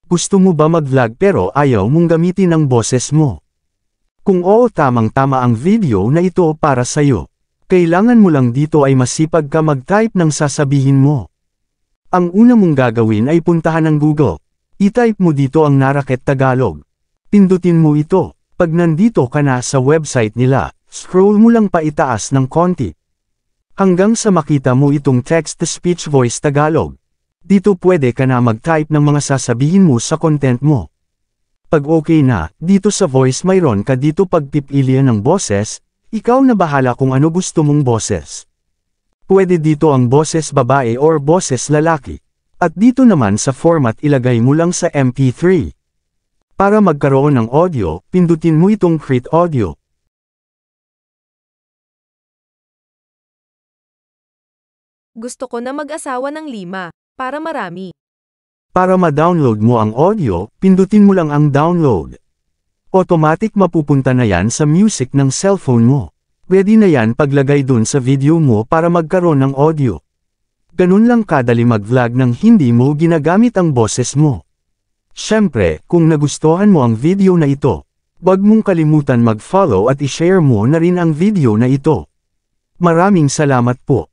Gusto mo ba mag-vlog pero ayaw mong gamitin ang boses mo? Kung oo, tamang-tama ang video na ito para sa'yo. Kailangan mo lang dito ay masipag ka mag-type ng sasabihin mo. Ang una mong gagawin ay puntahan ng Google. I-type mo dito ang Naraket Tagalog. Pindutin mo ito. Pag nandito ka na sa website nila, scroll mo lang pa itaas ng konti. Hanggang sa makita mo itong Text-to-Speech Voice Tagalog. Dito pwede ka na mag-type ng mga sasabihin mo sa content mo. Pag okay na, dito sa voice mayroon ka dito pagpipilian ng boses, ikaw na bahala kung ano gusto mong boses. Pwede dito ang boses babae or boses lalaki. At dito naman sa format ilagay mo lang sa MP3. Para magkaroon ng audio, pindutin mo itong Create Audio. Gusto ko na mag-asawa ng 5, para marami. Para ma-download mo ang audio, pindutin mo lang ang download. Automatic mapupunta na yan sa music ng cellphone mo. Pwede na yan paglagay dun sa video mo para magkaroon ng audio. Ganun lang kadali mag-vlog nang hindi mo ginagamit ang boses mo. Siyempre, kung nagustuhan mo ang video na ito, huwag mong kalimutan mag-follow at i-share mo na rin ang video na ito. Maraming salamat po.